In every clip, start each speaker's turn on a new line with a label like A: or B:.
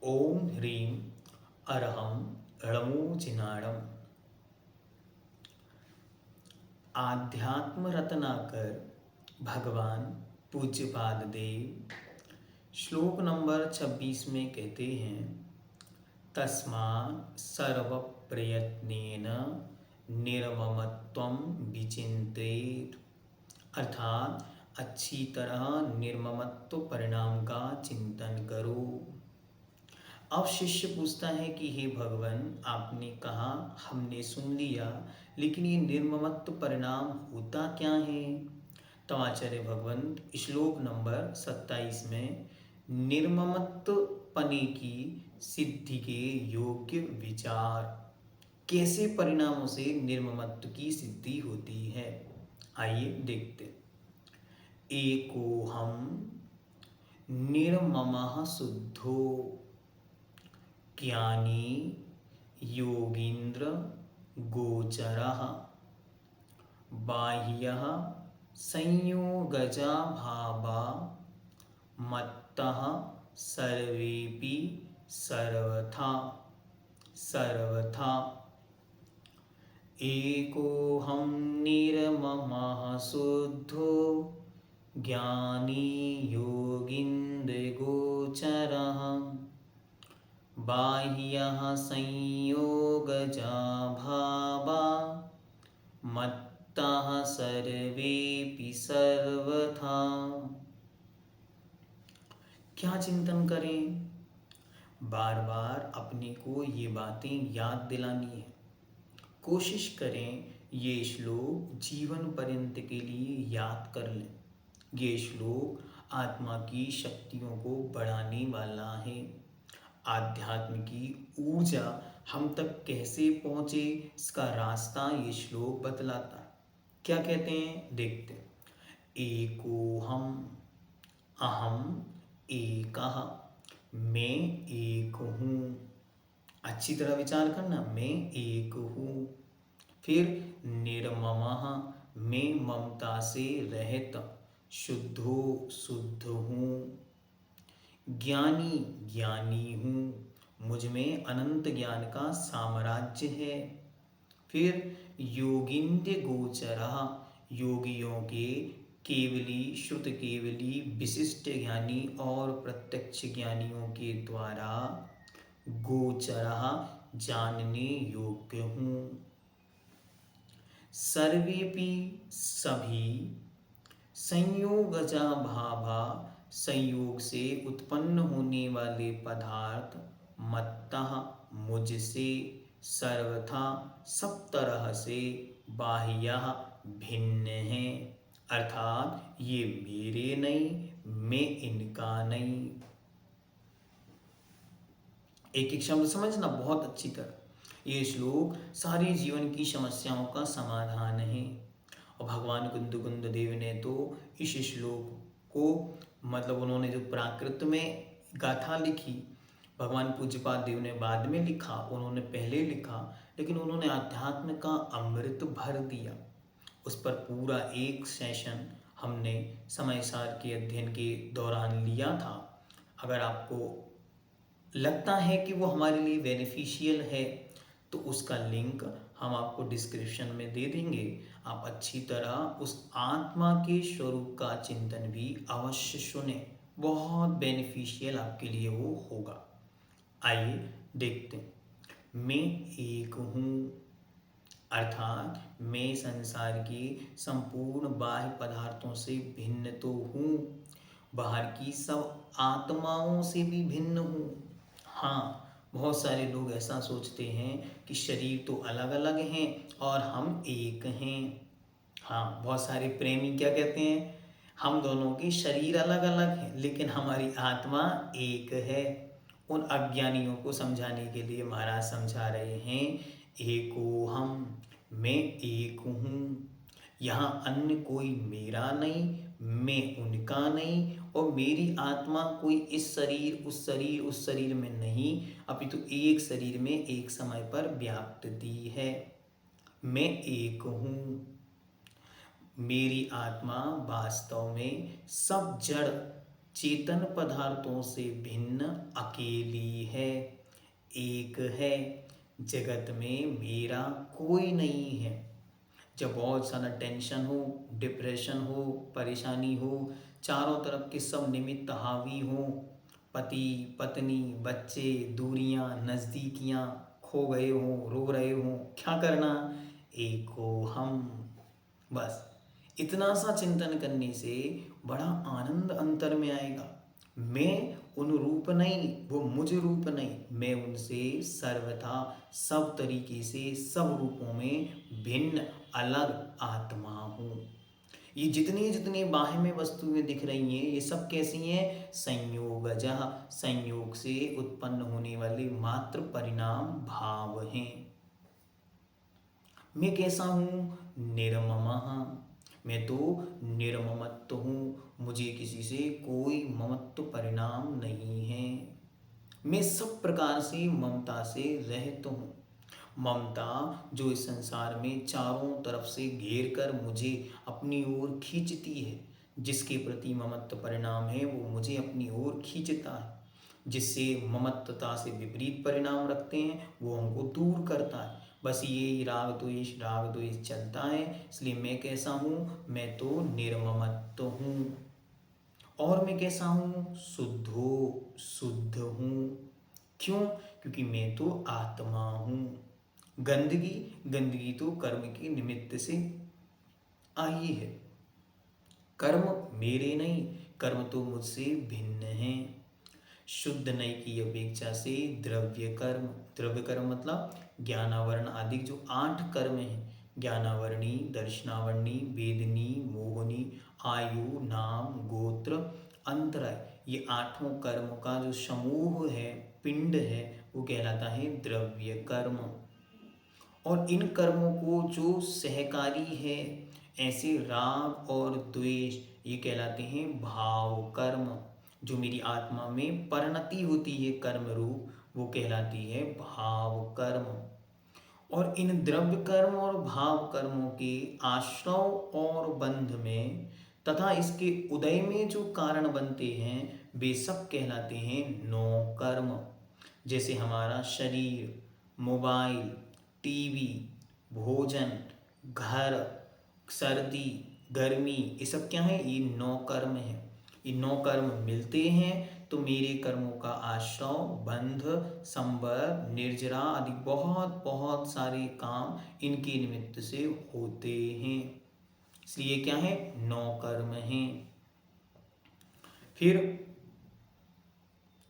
A: ओम ह्रीं अरहं णमोजिनाणम। आध्यात्म रत्नाकर भगवान पूज्यपाद देव श्लोक नंबर 26 में कहते हैं, तस्मात् सर्वप्रयत्नेन निर्ममत्वं विचिन्तयेत्। अर्थात अच्छी तरह निर्ममत्व परिणाम का चिंतन करो। अब शिष्य पूछता है कि हे भगवान, आपने कहा, हमने सुन लिया, लेकिन ये निर्ममत्व परिणाम होता क्या है? तो आचार्य भगवंत श्लोक नंबर 27 में निर्ममत्व पने की सिद्धि के योग्य विचार, कैसे परिणामों से निर्ममत्व की सिद्धि होती है, आइए देखते। एको हम निर्ममः शुद्धो ज्ञानी योगींद्र गोचरः बाह्यः संयोगजा भावा मत्तः सर्वेपि सर्वथा सर्वथा। एकोऽहं निर्ममः शुद्धो ज्ञानी योगीन्द्रगोचरः बाह्यः संयोगजा भावा मत्तः सर्वेपि सर्वथा। क्या चिंतन करें? बार बार अपने को ये बातें याद दिलानी है। कोशिश करें ये श्लोक जीवन पर्यंत के लिए याद कर लें। ये श्लोक आत्मा की शक्तियों को बढ़ाने वाला है। आध्यात्म की ऊर्जा हम तक कैसे पहुँचे, इसका रास्ता ये श्लोक बतलाता है। क्या कहते हैं, देखते हैं। एकोऽहम्, अहम एकः, मैं एक हूँ। अच्छी तरह विचार करना, मैं एक हूँ। फिर निर्ममः, मैं ममता से रहित, शुद्धो शुद्ध हूँ। ज्ञानी ज्ञानी हूँ, मुझ में अनंत ज्ञान का साम्राज्य है। फिर योगिंद्र गोचरः, योगियों के केवली शुद्ध केवली विशिष्ट ज्ञानी और प्रत्यक्ष ज्ञानियों के द्वारा गोचरः, जानने योग्य हूँ। सर्वेपि सभी, संयोगजा भावा, संयोग से उत्पन्न होने वाले पदार्थ, मत्तः मुझसे, सर्वथा सब तरह से, बाह्यः भिन्न हैं। अर्थात ये मेरे नहीं, मैं इनका नहीं। एक एक शब्द समझना बहुत अच्छी तरह। ये श्लोक सारी जीवन की समस्याओं का समाधान है। और भगवान कुंद देव ने तो इस श्लोक को, मतलब उन्होंने जो प्राकृत में गाथा लिखी, भगवान पूज्यपाद देव ने बाद में लिखा, उन्होंने पहले लिखा, लेकिन उन्होंने अध्यात्म का अमृत भर दिया। उस पर पूरा एक सेशन हमने समय सार के अध्ययन के दौरान लिया था। अगर आपको लगता है कि वो हमारे लिए बेनिफिशियल है तो उसका लिंक हम आपको डिस्क्रिप्शन में दे देंगे। आप अच्छी तरह उस आत्मा के स्वरूप का चिंतन भी अवश्य सुने, बहुत बेनिफिशियल आपके लिए वो होगा। आइए देखते हैं। मैं एक हूँ, अर्थात मैं संसार के संपूर्ण बाह्य पदार्थों से भिन्न तो हूँ, बाहर की सब आत्माओं से भी भिन्न हूँ। हाँ, बहुत सारे लोग ऐसा सोचते हैं कि शरीर तो अलग अलग हैं और हम एक हैं। हाँ, बहुत सारे प्रेमी क्या कहते हैं, हम दोनों की शरीर अलग अलग हैं लेकिन हमारी आत्मा एक है। उन अज्ञानियों को समझाने के लिए महाराज समझा रहे हैं, एको हम, मैं एक हूँ। यहाँ अन्य कोई मेरा नहीं, मैं उनका नहीं, और मेरी आत्मा कोई इस शरीर उस शरीर में नहीं, अपितु एक शरीर में एक समय पर व्याप्त दी है। मैं एक हूँ। मेरी आत्मा वास्तव में सब जड़ चेतन पदार्थों से भिन्न अकेली है, एक है, जगत में मेरा कोई नहीं है। जब बहुत सारा टेंशन हो, डिप्रेशन हो, परेशानी हो, चारों तरफ के सब निमित्त हावी हो, पति पत्नी बच्चे, दूरियां नज़दीकियां, खो गए हो, रो रहे हो, क्या करना? एक हो हम। बस इतना सा चिंतन करने से बड़ा आनंद अंतर में आएगा। मैं उन रूप नहीं, वो मुझ रूप नहीं, मैं उनसे सर्वथा सब तरीके से सब रूपों में भिन्न अलग आत्मा हूँ। ये जितनी जितनी बाह्य में वस्तुएं दिख रही हैं, ये सब कैसी हैं? संयोगजः, संयोग से उत्पन्न होने वाले मात्र परिणाम भाव हैं। मैं कैसा हूँ? निर्ममः, मैं तो निर्ममत्व हूँ, मुझे किसी से कोई ममत्व परिणाम नहीं है। मैं सब प्रकार से ममता से रहित हूँ। ममता जो इस संसार में चारों तरफ से घेर कर मुझे अपनी ओर खींचती है, जिसके प्रति ममत्व परिणाम है वो मुझे अपनी ओर खींचता है। जिससे ममत्वता से विपरीत परिणाम रखते हैं वो हमको दूर करता है। बस ये राग द्वेष चलता है। इसलिए मैं कैसा हूँ? मैं तो निर्ममत्व हूँ। और मैं कैसा हूँ? शुद्ध हूँ। क्यों? क्योंकि मैं तो आत्मा हूँ। गंदगी तो कर्म के निमित्त से आई है। कर्म मेरे नहीं, कर्म तो मुझसे भिन्न है। शुद्ध नई की अपेक्षा से द्रव्य कर्म मतलब ज्ञानावरण आदि जो 8 कर्म हैं, ज्ञानावरणी, दर्शनावरणी, वेदनी, मोहनी, आयु, नाम, गोत्र, अंतराय, ये 8 कर्म का जो समूह है, पिंड है, वो कहलाता है द्रव्य कर्म। और इन कर्मों को जो सहकारी है, ऐसे राग और द्वेष, ये कहलाते हैं भाव कर्म। जो मेरी आत्मा में परिणति होती है कर्म रूप, वो कहलाती है भाव कर्म। और इन द्रव्य कर्म और भाव कर्मों के आश्रव और बंध में तथा इसके उदय में जो कारण बनते हैं, वे सब कहलाते हैं नौ कर्म। जैसे हमारा शरीर, मोबाइल, टीवी, भोजन, घर, सर्दी, गर्मी, ये सब क्या है? ये 9 कर्म है। ये 9 कर्म मिलते हैं तो मेरे कर्मों का आश्रव, बंध, संबर, निर्जरा आदि बहुत बहुत सारे काम इनके निमित्त से होते हैं। इसलिए क्या है? 9 कर्म हैं। फिर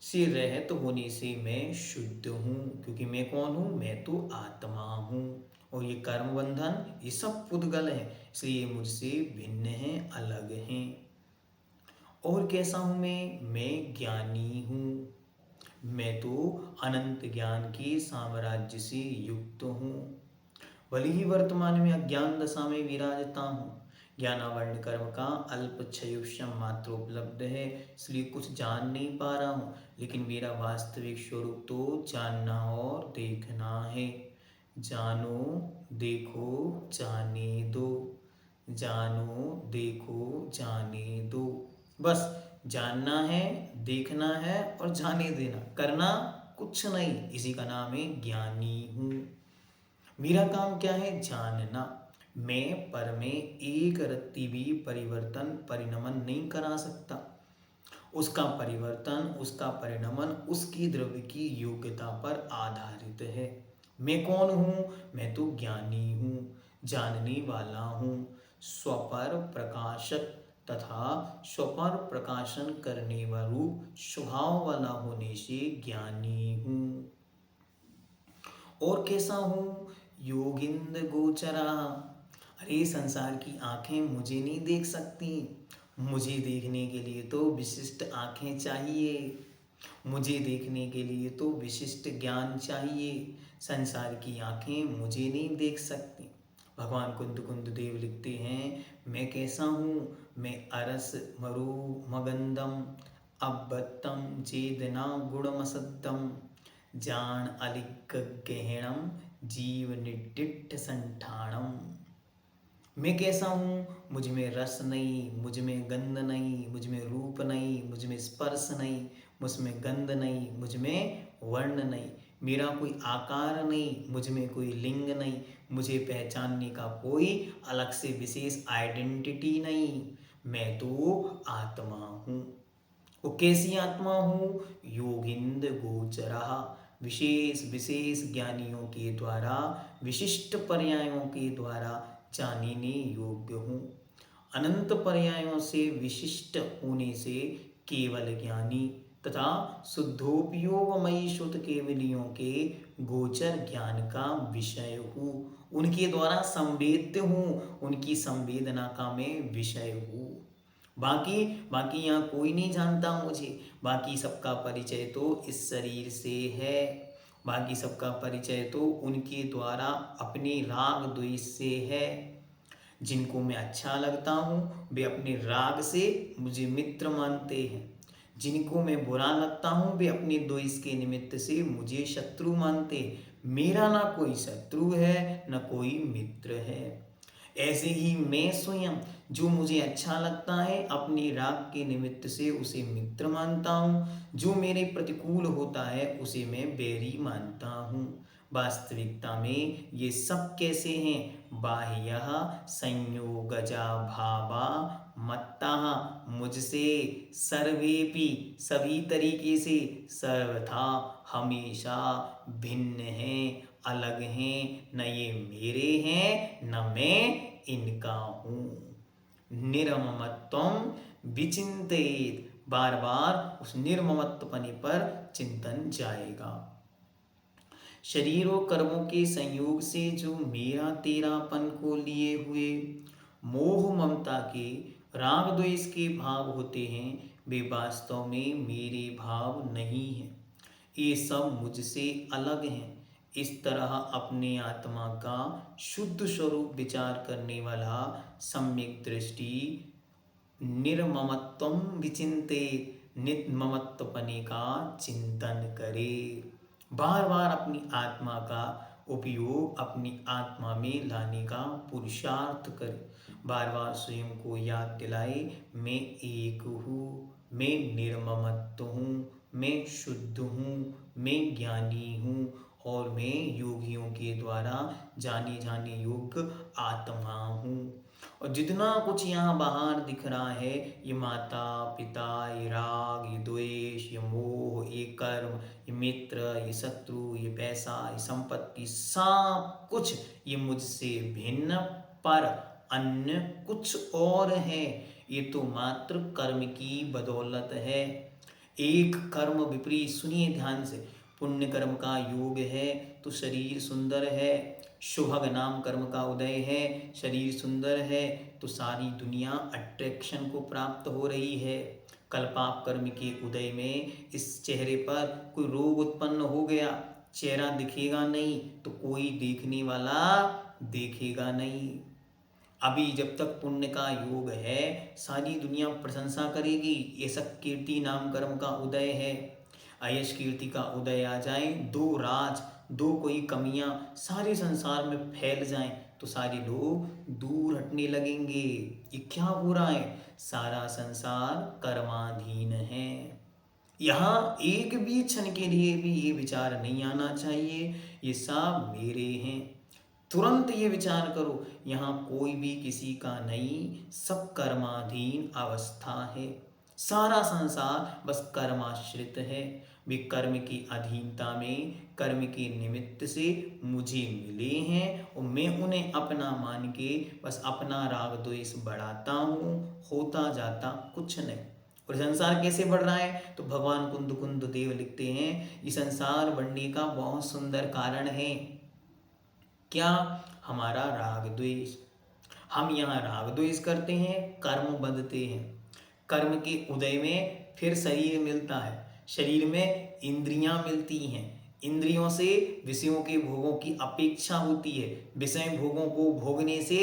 A: से रहित होने से मैं शुद्ध हूँ, क्योंकि मैं कौन हूँ? मैं तो आत्मा हूँ। और ये कर्म बंधन ये सब पुद्गल है, इसलिए मुझसे भिन्न है, अलग हैं। और कैसा हूँ मैं ज्ञानी हूँ। मैं तो अनंत ज्ञान के साम्राज्य से युक्त हूँ। भले ही वर्तमान में अज्ञान दशा में विराजता हूँ, ज्ञानावरण कर्म का अल्प क्षयुष्यम मात्र उपलब्ध है, इसलिए कुछ जान नहीं पा रहा हूँ। लेकिन मेरा वास्तविक स्वरूप तो जानना और देखना है। जानो देखो जाने दो, जानो देखो जाने दो। बस जानना है, देखना है और जाने देना, करना कुछ नहीं। इसी का नाम है ज्ञानी हूँ। मेरा काम क्या है? जानना। मैं पर में एक रत्ती भी परिवर्तन परिणमन नहीं करा सकता। उसका परिवर्तन, उसका परिणमन उसकी द्रव्य की योग्यता पर आधारित है। मैं कौन हूँ? मैं तो ज्ञानी हूँ, जानने वाला हूँ, स्वपर प्रकाशक तथा स्वपर प्रकाशन करने वाला स्वभाव वाला होने से ज्ञानी हूँ। और कैसा हूँ? योगिंद गोचरा। अरे संसार की आंखें मुझे नहीं देख सकती। मुझे देखने के लिए तो विशिष्ट आंखें चाहिए, मुझे देखने के लिए तो विशिष्ट ज्ञान चाहिए। संसार की आंखें मुझे नहीं देख सकती। भगवान कुंद कुंद देव लिखते हैं, मैं कैसा हूँ? मैं अरस मरु मगंदम अब्बत्तम चेदना गुणमसद्दम जान अलिक गहणम जीव निडिठ संठाणम। मैं कैसा हूँ? मुझ में रस नहीं, मुझ में गंध नहीं, मुझ में रूप नहीं, मुझ में स्पर्श नहीं, मुझ में गंध नहीं, मुझ में वर्ण नहीं, मेरा कोई आकार नहीं, मुझ में कोई लिंग नहीं, मुझे पहचानने का कोई अलग से विशेष आइडेंटिटी नहीं। मैं तो आत्मा हूँ। वो कैसी आत्मा हूँ? योगिंद गोचरः, विशेष विशेष ज्ञानियों के द्वारा, विशिष्ट पर्यायों के द्वारा जानने योग्य हूँ। अनंत पर्यायों से विशिष्ट होने से केवल ज्ञानी तथा शुद्धोपयोगमयी शुद्ध केवलियों के गोचर ज्ञान का विषय हूँ। उनके द्वारा संवेद्य हूँ, उनकी संवेदना का मैं विषय हूँ। बाकी बाकी यहाँ कोई नहीं जानता मुझे। बाकी सबका परिचय तो इस शरीर से है। बाकी सबका परिचय तो उनके द्वारा अपने राग द्वेष से है। जिनको मैं अच्छा लगता हूँ वे अपने राग से मुझे मित्र मानते हैं। जिनको मैं बुरा लगता हूँ वे अपने द्वेष के निमित्त से मुझे शत्रु मानते हैं। मेरा ना कोई शत्रु है न कोई मित्र है। ऐसे ही मैं स्वयं जो मुझे अच्छा लगता है अपने राग के निमित्त से उसे मित्र मानता हूँ, जो मेरे प्रतिकूल होता है उसे मैं बैरी मानता हूँ। वास्तविकता में ये सब कैसे हैं? बाह्य संयोगजा भावा मत्तः, मुझसे सर्वेपि सभी तरीके से सर्वथा हमेशा भिन्न हैं, अलग हैं। न ये मेरे हैं न मैं इनका हूँ। निर्ममत्वम विचिंतित, बार बार उस निर्ममत्वपने पर चिंतन जाएगा। शरीर और कर्मों के संयोग से जो मेरा तेरापन को लिए हुए मोह ममता के राग द्वेष के भाव होते हैं वे वास्तव में मेरे भाव नहीं हैं। ये सब मुझसे अलग हैं। इस तरह अपने आत्मा का शुद्ध स्वरूप विचार करने वाला सम्यक दृष्टि निर्ममत्वम विचिंतित, निर्ममत्वपने का चिंतन करे। बार बार अपनी आत्मा का उपयोग अपनी आत्मा में लाने का पुरुषार्थ करे। बार बार स्वयं को याद दिलाए, मैं एक हूँ, मैं निर्ममत्व हूँ, मैं शुद्ध हूँ, मैं ज्ञानी हूँ और मैं योगियों के द्वारा जाने जाने योग्य आत्मा हूँ। और जितना कुछ यहाँ बाहर दिख रहा है, ये माता पिता, ये राग, ये द्वेष, ये मोह, ये कर्म, ये मित्र, ये शत्रु, ये पैसा, ये संपत्ति, सब कुछ ये मुझसे भिन्न पर अन्य कुछ और है। ये तो मात्र कर्म की बदौलत है। एक कर्म विपरीत, सुनिए ध्यान से, पुण्य कर्म का योग है तो शरीर सुंदर है। शुभग नाम कर्म का उदय है, शरीर सुंदर है तो सारी दुनिया अट्रैक्शन को प्राप्त हो रही है। कल्पाप कर्म के उदय में इस चेहरे पर कोई रोग उत्पन्न हो गया, चेहरा दिखेगा नहीं तो कोई देखने वाला देखेगा नहीं। अभी जब तक पुण्य का योग है सारी दुनिया प्रशंसा करेगी, ये सब कीर्ति नाम कर्म का उदय है। अयश कीर्ति का उदय आ जाए, दो राज, दो कोई कमियां सारे संसार में फैल जाएं तो सारे लोग दूर हटने लगेंगे। ये क्या हो रहा है? सारा संसार कर्माधीन है। यहाँ एक भी क्षण के लिए भी ये विचार नहीं आना चाहिए ये सब मेरे हैं। तुरंत ये विचार करो, यहाँ कोई भी किसी का नहीं, सब कर्माधीन अवस्था है। सारा संसार बस कर्माश्रित है। वे कर्म की अधीनता में, कर्म के निमित्त से मुझे मिले हैं और मैं उन्हें अपना मान के बस अपना राग द्वेष बढ़ाता हूँ, होता जाता कुछ नहीं। और संसार कैसे बढ़ रहा है? तो भगवान कुंद कुंद देव लिखते हैं, ये संसार बढ़ने का बहुत सुंदर कारण है। क्या? हमारा राग द्वेष। हम यहाँ राग द्वेष करते हैं, कर्म बंधते हैं। कर्म के उदय में फिर शरीर मिलता है, शरीर में इंद्रियां मिलती हैं, इंद्रियों से विषयों के भोगों की अपेक्षा होती है, विषय भोगों को भोगने से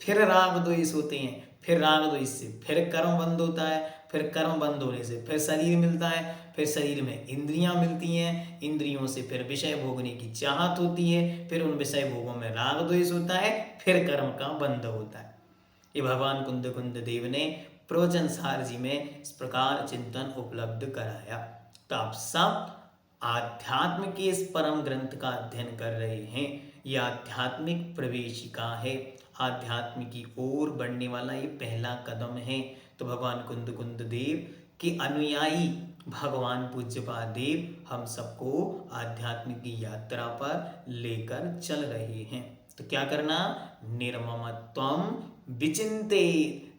A: फिर राग द्वेष होते हैं, फिर राग द्वेष से फिर कर्म बंद होता है, फिर कर्म बंद होने से फिर शरीर मिलता है, फिर शरीर में इंद्रियां मिलती हैं, इंद्रियों से फिर विषय भोगने की चाहत होती है, फिर उन विषय भोगों में राग द्वेष होता है, फिर कर्म का बंध होता है। ये भगवान कुंद कुंद देव ने प्रवचन सार जी में इस प्रकार चिंतन उपलब्ध कराया। तो आप सब आध्यात्म के इस परम ग्रंथ का अध्ययन कर रहे हैं। यह आध्यात्मिक प्रवेशिका है, आध्यात्म की ओर बढ़ने वाला ये पहला कदम है। तो भगवान कुंद कुंद देव के अनुयायी भगवान पूज्यपाद देव हम सबको आध्यात्म की यात्रा पर लेकर चल रहे हैं। तो क्या करना? निर्ममत्वम विचिंते,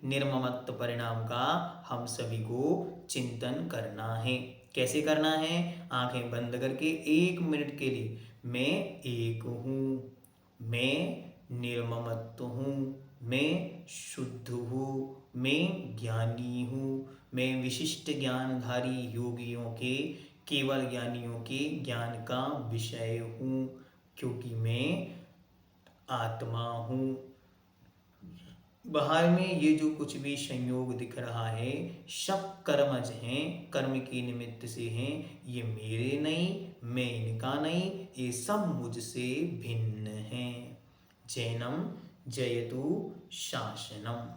A: निर्ममत्व परिणाम का हम सभी को चिंतन करना है। कैसे करना है? आंखें बंद करके 1 मिनट के लिए मैं एक हूँ, मैं निर्ममत्व हूँ, मैं शुद्ध हूँ, मैं ज्ञानी हूँ, मैं विशिष्ट ज्ञानधारी योगियों के, केवल ज्ञानियों के ज्ञान का विषय हूँ, क्योंकि मैं आत्मा हूँ। बाहर में ये जो कुछ भी संयोग दिख रहा है सब कर्मज हैं, कर्म के निमित्त से हैं। ये मेरे नहीं, मैं इनका नहीं, ये सब मुझसे भिन्न हैं। जैनम जयतु शासनम।